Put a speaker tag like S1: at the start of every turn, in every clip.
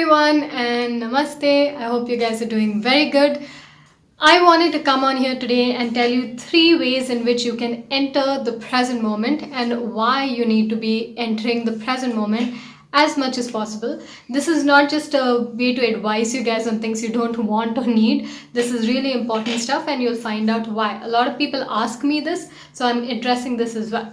S1: everyone and namaste. I hope you guys are doing very good. I wanted to come on here today and tell you 3 ways in which you can enter the present moment and why you need to be entering the present moment as much as possible. This is not just a way to advise you guys on things you don't want or need. This is really important stuff and you'll find out why. A lot of people ask me this, so I'm addressing this as well.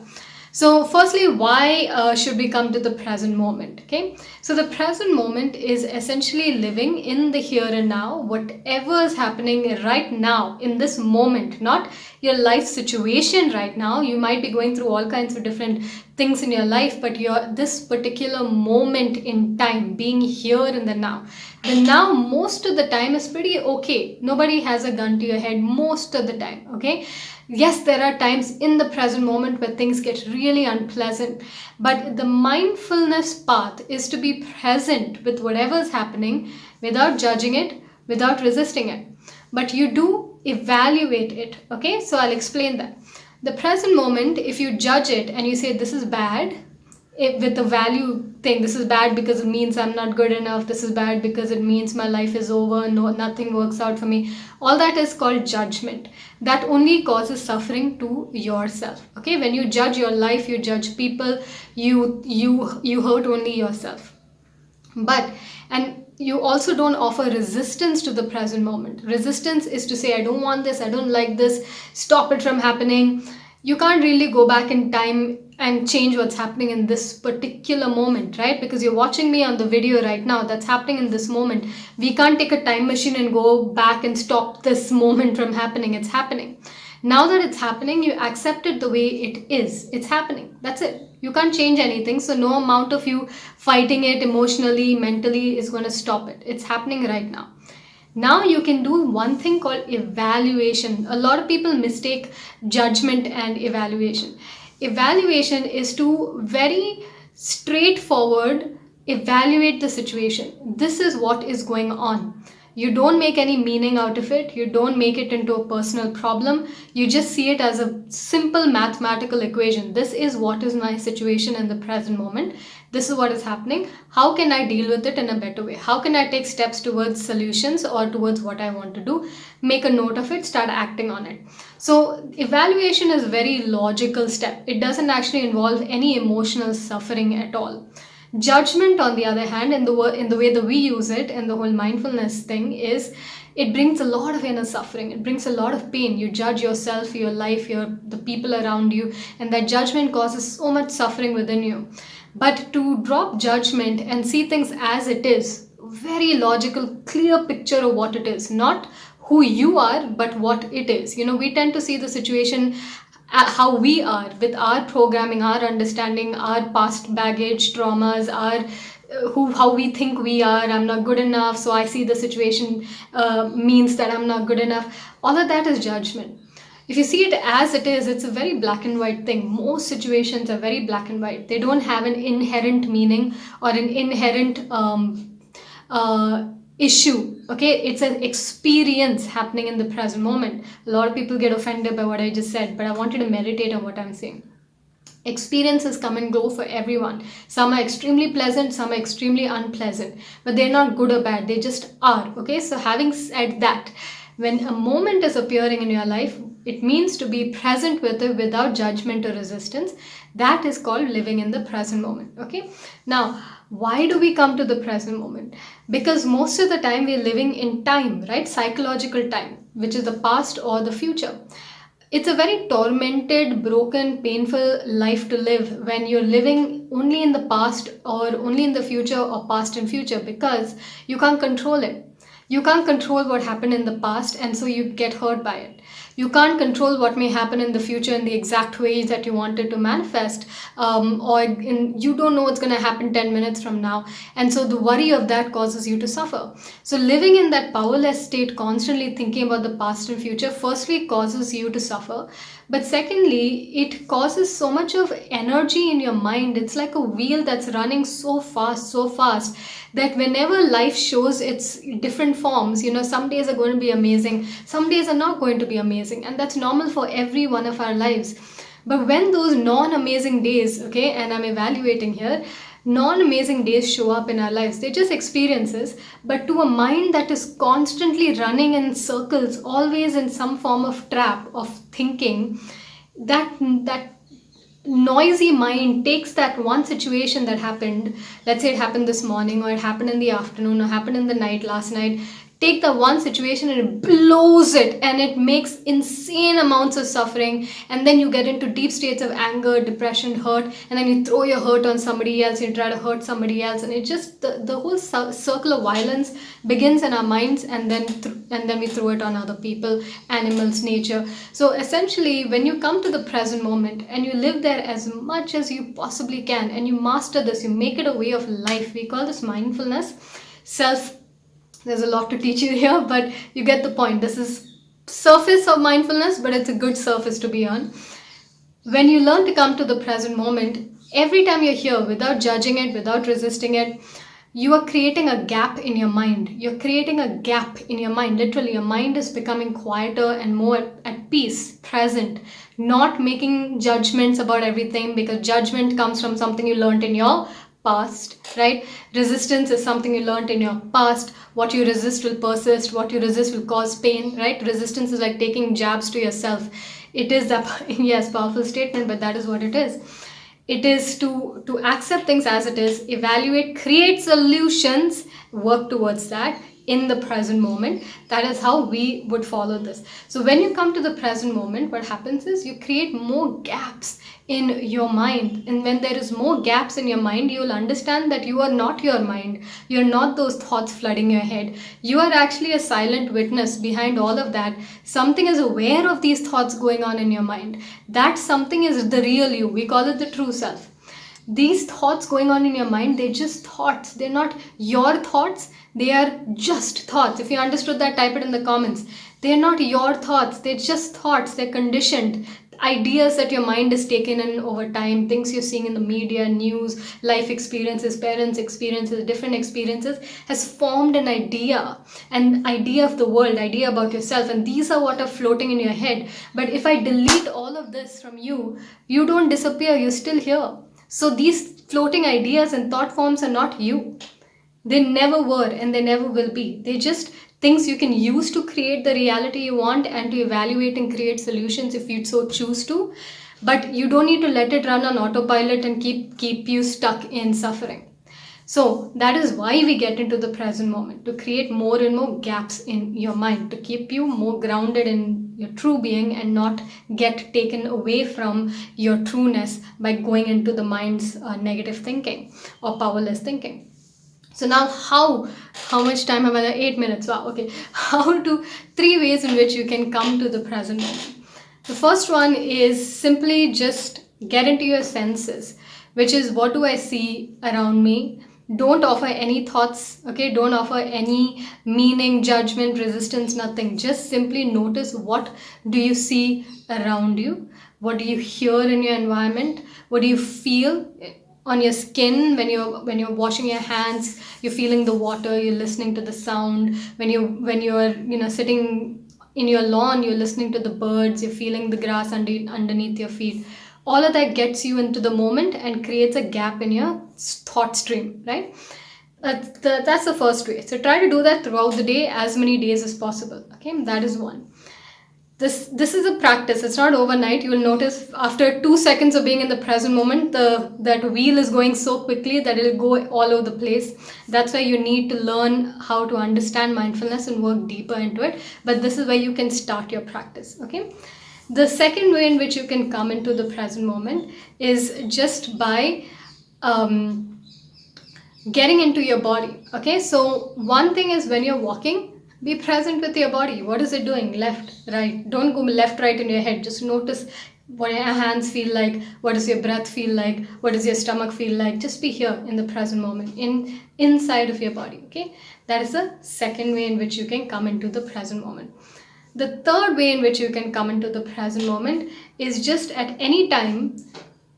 S1: So, firstly, why should we come to the present moment? Okay, so the present moment is essentially living in the here and now, whatever is happening right now in this moment, not your life situation right now. You might be going through all kinds of different things in your life, but this particular moment in time, being here in the now. The now, most of the time, is pretty okay. Nobody has a gun to your head most of the time. Okay. Yes, there are times in the present moment where things get really unpleasant, but the mindfulness path is to be present with whatever is happening without judging it, without resisting it. But you do evaluate it, okay? So I'll explain that. The present moment, if you judge it and you say this is bad, with the value thing, this is bad because it means I'm not good enough, this is bad because it means my life is over, no, nothing works out for me, all that is called judgment. That only causes suffering to yourself. Okay, when you judge your life, you judge people, you hurt only yourself. And you also don't offer resistance to the present moment. Resistance is to say, I don't want this, I don't like this, stop it from happening. You can't really go back in time and change what's happening in this particular moment, right? Because you're watching me on the video right now, that's happening in this moment. We can't take a time machine and go back and stop this moment from happening. It's happening. Now that it's happening, you accept it the way it is. It's happening. That's it. You can't change anything. So no amount of you fighting it emotionally, mentally is going to stop it. It's happening right now. Now you can do one thing called evaluation. A lot of people mistake judgment and evaluation. Evaluation is to very straightforward evaluate the situation. This is what is going on. You don't make any meaning out of it. You don't make it into a personal problem. You just see it as a simple mathematical equation. This is what is my situation in the present moment. This is what is happening. How can I deal with it in a better way? How can I take steps towards solutions or towards what I want to do? Make a note of it, start acting on it. So evaluation is a very logical step. It doesn't actually involve any emotional suffering at all. Judgment, on the other hand, in the way that we use it and the whole mindfulness thing is, it brings a lot of inner suffering. It brings a lot of pain. You judge yourself, your life, the people around you, and that judgment causes so much suffering within you. But to drop judgment and see things as it is, very logical, clear picture of what it is, not who you are, but what it is. We tend to see the situation how we are with our programming, our understanding, our past baggage, traumas, how we think we are. I'm not good enough, so I see the situation means that I'm not good enough. All of that is judgment. If you see it as it is, it's a very black and white thing. Most situations are very black and white. They don't have an inherent meaning or an inherent issue. Okay, it's an experience happening in the present moment. A lot of people get offended by what I just said, but I want you to meditate on what I'm saying. Experiences come and go for everyone. Some are extremely pleasant, some are extremely unpleasant, but they're not good or bad, they just are. Okay, so having said that, when a moment is appearing in your life, it means to be present with it without judgment or resistance. That is called living in the present moment. Okay, now why do we come to the present moment? Because most of the time we're living in time, right? Psychological time, which is the past or the future. It's a very tormented, broken, painful life to live when you're living only in the past or only in the future or past and future, because you can't control it. You can't control what happened in the past, and so you get hurt by it. You can't control what may happen in the future in the exact ways that you wanted to manifest, you don't know what's going to happen 10 minutes from now. And so the worry of that causes you to suffer. So living in that powerless state, constantly thinking about the past and future, firstly causes you to suffer. But secondly, it causes so much of energy in your mind. It's like a wheel that's running so fast that whenever life shows its different forms, some days are going to be amazing, some days are not going to be amazing, and that's normal for every one of our lives. But when those non-amazing days, okay, and I'm evaluating here, Non-amazing days show up in our lives. They're just experiences, but to a mind that is constantly running in circles, always in some form of trap of thinking, that noisy mind takes that one situation that happened, let's say it happened this morning, or it happened in the afternoon, or happened in the night last night, take the one situation and it blows it, and it makes insane amounts of suffering, and then you get into deep states of anger, depression, hurt, and then you throw your hurt on somebody else, you try to hurt somebody else, and it just the whole circle of violence begins in our minds, and then we throw it on other people, animals, nature. So essentially, when you come to the present moment and you live there as much as you possibly can, and you master this, you make it a way of life. We call this mindfulness. There's a lot to teach you here, but you get the point. This is surface of mindfulness, but it's a good surface to be on. When you learn to come to the present moment, every time you're here, without judging it, without resisting it, you are creating a gap in your mind. You're creating a gap in your mind. Literally, your mind is becoming quieter and more at peace, present, not making judgments about everything, because judgment comes from something you learned in your past, right? Resistance is something you learned in your past. What you resist will persist. What you resist will cause pain, right? Resistance is like taking jabs to yourself. It is that, yes, powerful statement, but that is what it is. It is to accept things as it is, evaluate, create solutions, work towards that in the present moment. That is how we would follow this. So when you come to the present moment, what happens is you create more gaps in your mind. And when there is more gaps in your mind, you will understand that you are not your mind. You're not those thoughts flooding your head. You are actually a silent witness behind all of that. Something is aware of these thoughts going on in your mind. That something is the real you. We call it the true self. These thoughts going on in your mind, they're just thoughts. They're not your thoughts. They are just thoughts. If you understood that, type it in the comments. They're not your thoughts. They're just thoughts. They're conditioned. Ideas that your mind has taken in over time, things you're seeing in the media, news, life experiences, parents' experiences, different experiences, has formed an idea of the world, idea about yourself. And these are what are floating in your head. But if I delete all of this from you, you don't disappear. You're still here. So these floating ideas and thought forms are not you. They never were and they never will be. They're just things you can use to create the reality you want and to evaluate and create solutions if you so choose to. But you don't need to let it run on autopilot and keep you stuck in suffering. So that is why we get into the present moment, to create more and more gaps in your mind, to keep you more grounded in your true being and not get taken away from your trueness by going into the mind's negative thinking or powerless thinking. So now how much time have I? 8 minutes. Wow, okay. 3 ways in which you can come to the present moment. The first one is simply just get into your senses, which is, what do I see around me? Don't offer any thoughts, okay? Don't offer any meaning, judgment, resistance, nothing. Just simply notice, what do you see around you? What do you hear in your environment? What do you feel on your skin when you're washing your hands? You're feeling the water, you're listening to the sound. When you're sitting in your lawn, you're listening to the birds, you're feeling the grass underneath your feet. All of that gets you into the moment and creates a gap in your thought stream, right? That's the first way. So try to do that throughout the day, as many days as possible. Okay, that is one. This is a practice. It's not overnight. You will notice after 2 seconds of being in the present moment, that wheel is going so quickly that it'll go all over the place. That's why you need to learn how to understand mindfulness and work deeper into it. But this is where you can start your practice. Okay. The second way in which you can come into the present moment is just by getting into your body. Okay. So one thing is, when you're walking, be present with your body. What is it doing? Left, right. Don't go left, right in your head. Just notice what your hands feel like. What does your breath feel like? What does your stomach feel like? Just be here in the present moment, inside of your body. Okay. That is the second way in which you can come into the present moment. The third way in which you can come into the present moment is just at any time,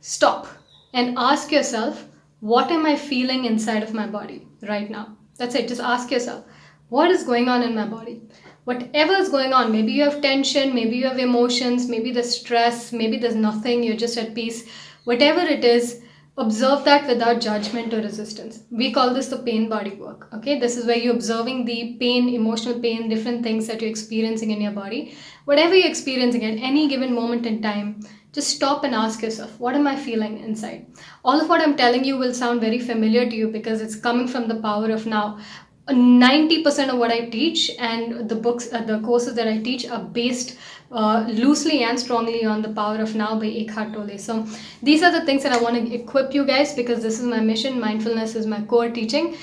S1: stop and ask yourself, what am I feeling inside of my body right now? That's it. Just ask yourself, what is going on in my body? Whatever is going on, maybe you have tension, maybe you have emotions, maybe there's stress, maybe there's nothing, you're just at peace. Whatever it is, observe that without judgment or resistance. We call this the pain body work. Okay, this is where you're observing the pain, emotional pain, different things that you're experiencing in your body. Whatever you're experiencing at any given moment in time, just stop and ask yourself, what am I feeling inside? All of what I'm telling you will sound very familiar to you because it's coming from the power of now. 90% of what I teach and the books, the courses that I teach are based loosely and strongly on the power of now by Eckhart Tolle. So these are the things that I want to equip you guys because this is my mission. Mindfulness is my core teaching.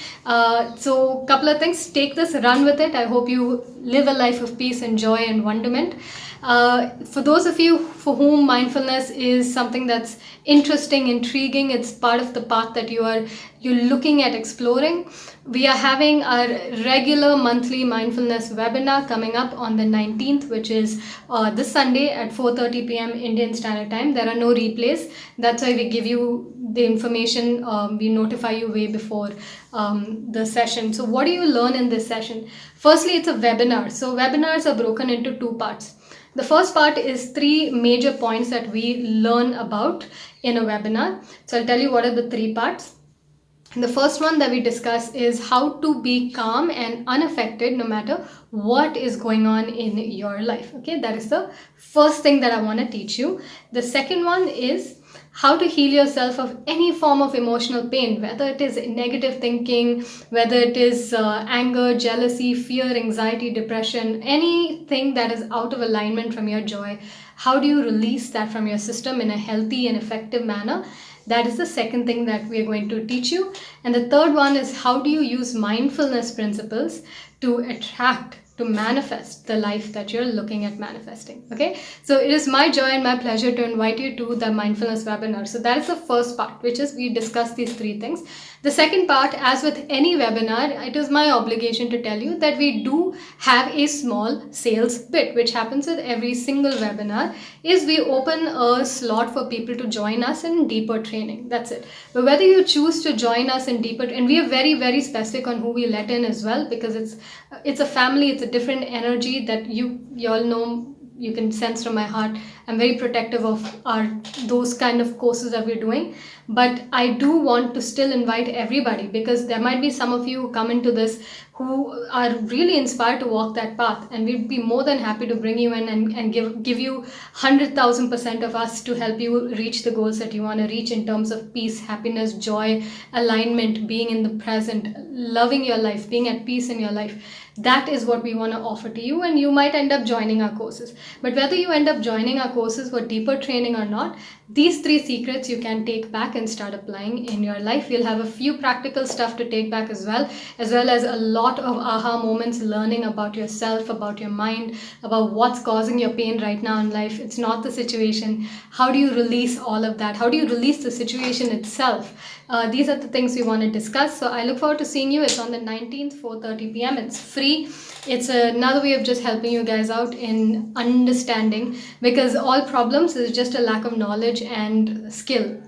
S1: So couple of things, take this, run with it. I hope you live a life of peace and joy and wonderment. For those of you for whom mindfulness is something that's interesting, intriguing, it's part of the path that you're looking at exploring, we are having our regular monthly mindfulness webinar coming up on the 19th, which is this Sunday at 4:30 p.m. Indian Standard Time. There are no replays. That's why we give you the information. We notify you way before the session. So what do you learn in this session? Firstly, it's a webinar. So webinars are broken into two parts. The first part is 3 major points that we learn about in a webinar. So I'll tell you what are the 3 parts. The first one that we discuss is how to be calm and unaffected no matter what is going on in your life. Okay, that is the first thing that I want to teach you. The second one is how to heal yourself of any form of emotional pain, whether it is negative thinking, whether it is anger, jealousy, fear, anxiety, depression, anything that is out of alignment from your joy. How do you release that from your system in a healthy and effective manner? That is the second thing that we are going to teach you. And the third one is how do you use mindfulness principles to attract, to manifest the life that you're looking at manifesting. Okay, so it is my joy and my pleasure to invite you to the mindfulness webinar. So that is the first part, which is we discuss these 3 things. The second part, as with any webinar, it is my obligation to tell you that we do have a small sales bit, which happens with every single webinar, is we open a slot for people to join us in deeper training. That's it. But whether you choose to join us in deeper, and we are very, very specific on who we let in as well, because it's a family, it's a different energy that you all know, you can sense from my heart. I'm very protective of those kind of courses that we're doing, but I do want to still invite everybody, because there might be some of you who come into this who are really inspired to walk that path, and we'd be more than happy to bring you in and give you 100,000% of us to help you reach the goals that you want to reach in terms of peace, happiness, joy, alignment, being in the present, loving your life, being at peace in your life. That is what we want to offer to you, and you might end up joining our courses. But whether you end up joining our courses for deeper training or not, these 3 secrets you can take back and start applying in your life. You'll have a few practical stuff to take back as well as a lot of aha moments, learning about yourself, about your mind, about what's causing your pain right now in life. It's not the situation. How do you release all of that? How do you release the situation itself? These are the things we want to discuss. So I look forward to seeing you. It's on the 19th, 4:30 p.m. It's free. It's another way of just helping you guys out in understanding, because all problems is just a lack of knowledge and skill.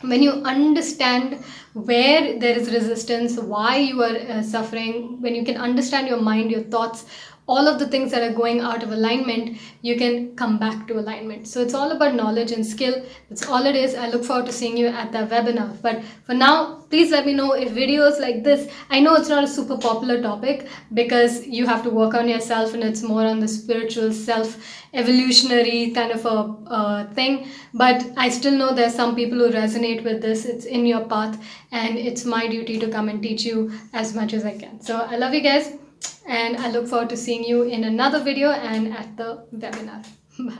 S1: When you understand where there is resistance, why you are suffering, when you can understand your mind, your thoughts, all of the things that are going out of alignment, you can come back to alignment. So it's all about knowledge and skill. That's all it is. I look forward to seeing you at the webinar. But for now, please let me know if videos like this, I know it's not a super popular topic because you have to work on yourself and it's more on the spiritual self evolutionary kind of a thing, but I still know there's some people who resonate with this. It's in your path, and it's my duty to come and teach you as much as I can. So I love you guys, and I look forward to seeing you in another video and at the webinar. Bye.